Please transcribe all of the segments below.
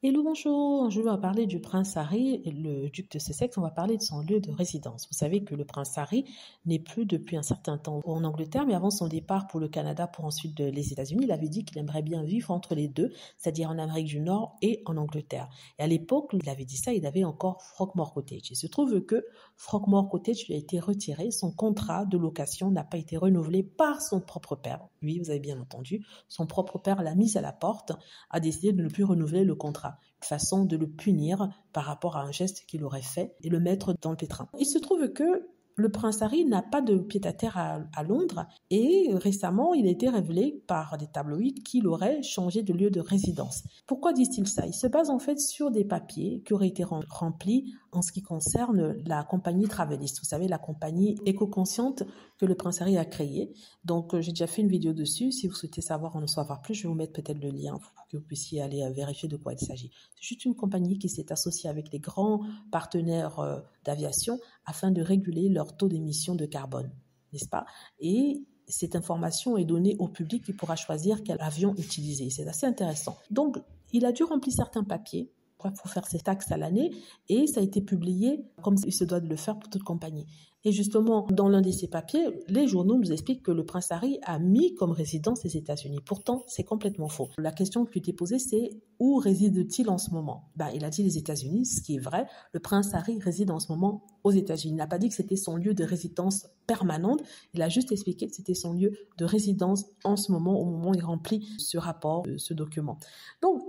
Hello, bonjour. Je vais parler du prince Harry, le duc de Sussex. On va parler de son lieu de résidence. Vous savez que le prince Harry n'est plus depuis un certain temps en Angleterre, mais avant son départ pour le Canada, pour ensuite les États-Unis, il avait dit qu'il aimerait bien vivre entre les deux, c'est-à-dire en Amérique du Nord et en Angleterre. Et à l'époque, il avait dit ça, il avait encore Frogmore Cottage. Il se trouve que Frogmore Cottage lui a été retiré. Son contrat de location n'a pas été renouvelé par son propre père. Oui, vous avez bien entendu. Son propre père l'a mis à la porte, a décidé de ne plus renouveler le contrat. Une façon de le punir par rapport à un geste qu'il aurait fait et le mettre dans le pétrin. Il se trouve que le prince Harry n'a pas de pied-à-terre à Londres et récemment, il a été révélé par des tabloïds qu'il aurait changé de lieu de résidence. Pourquoi disent-ils ça? Il se base en fait sur des papiers qui auraient été remplis en ce qui concerne la compagnie Travelist. Vous savez, la compagnie éco-consciente que le prince Harry a créée. Donc, j'ai déjà fait une vidéo dessus. Si vous souhaitez en savoir plus, je vais vous mettre peut-être le lien pour que vous puissiez aller vérifier de quoi il s'agit. C'est juste une compagnie qui s'est associée avec les grands partenaires d'aviation afin de réguler leur taux d'émission de carbone, n'est-ce pas? Et cette information est donnée au public qui pourra choisir quel avion utiliser. C'est assez intéressant. Donc, il a dû remplir certains papiers pour faire ses taxes à l'année et ça a été publié comme il se doit de le faire pour toute compagnie. Et justement, dans l'un de ces papiers, les journaux nous expliquent que le prince Harry a mis comme résidence les États-Unis. Pourtant, c'est complètement faux. La question qui lui était posée, c'est où réside-t-il en ce moment? Il a dit les États-Unis, ce qui est vrai. Le prince Harry réside en ce moment aux États-Unis. Il n'a pas dit que c'était son lieu de résidence permanente. Il a juste expliqué que c'était son lieu de résidence en ce moment, au moment où il remplit ce rapport, ce document. Donc,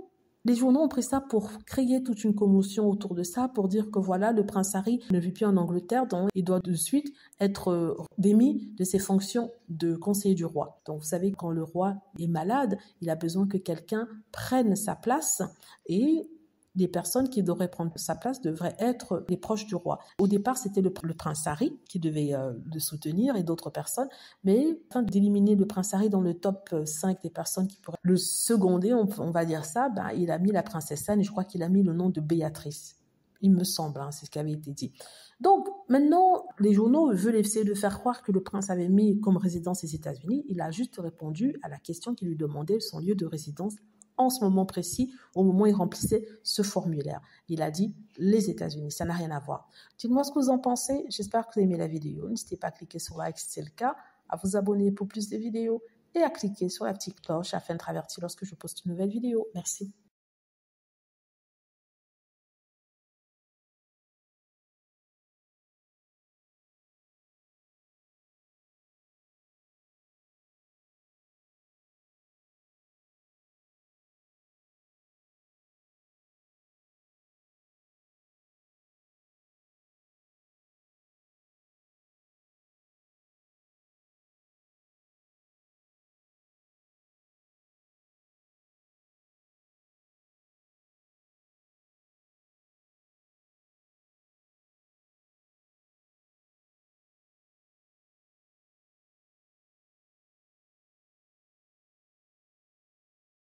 les journaux ont pris ça pour créer toute une commotion autour de ça, pour dire que voilà, le prince Harry ne vit plus en Angleterre, donc il doit de suite être démis de ses fonctions de conseiller du roi. Donc vous savez, quand le roi est malade, il a besoin que quelqu'un prenne sa place et les personnes qui devraient prendre sa place devraient être les proches du roi. Au départ, c'était le prince Harry qui devait le soutenir et d'autres personnes, mais afin d'éliminer le prince Harry dans le top 5 des personnes qui pourraient le seconder, on va dire ça, il a mis la princesse Anne et je crois qu'il a mis le nom de Béatrice. Il me semble, c'est ce qui avait été dit. Donc, maintenant, les journaux veulent essayer de faire croire que le prince avait mis comme résidence les États-Unis. Il a juste répondu à la question qui lui demandait son lieu de résidence en ce moment précis, au moment où il remplissait ce formulaire. Il a dit les États-Unis, ça n'a rien à voir. Dites-moi ce que vous en pensez. J'espère que vous avez aimé la vidéo. N'hésitez pas à cliquer sur like si c'est le cas, à vous abonner pour plus de vidéos et à cliquer sur la petite cloche afin de avertir lorsque je poste une nouvelle vidéo. Merci.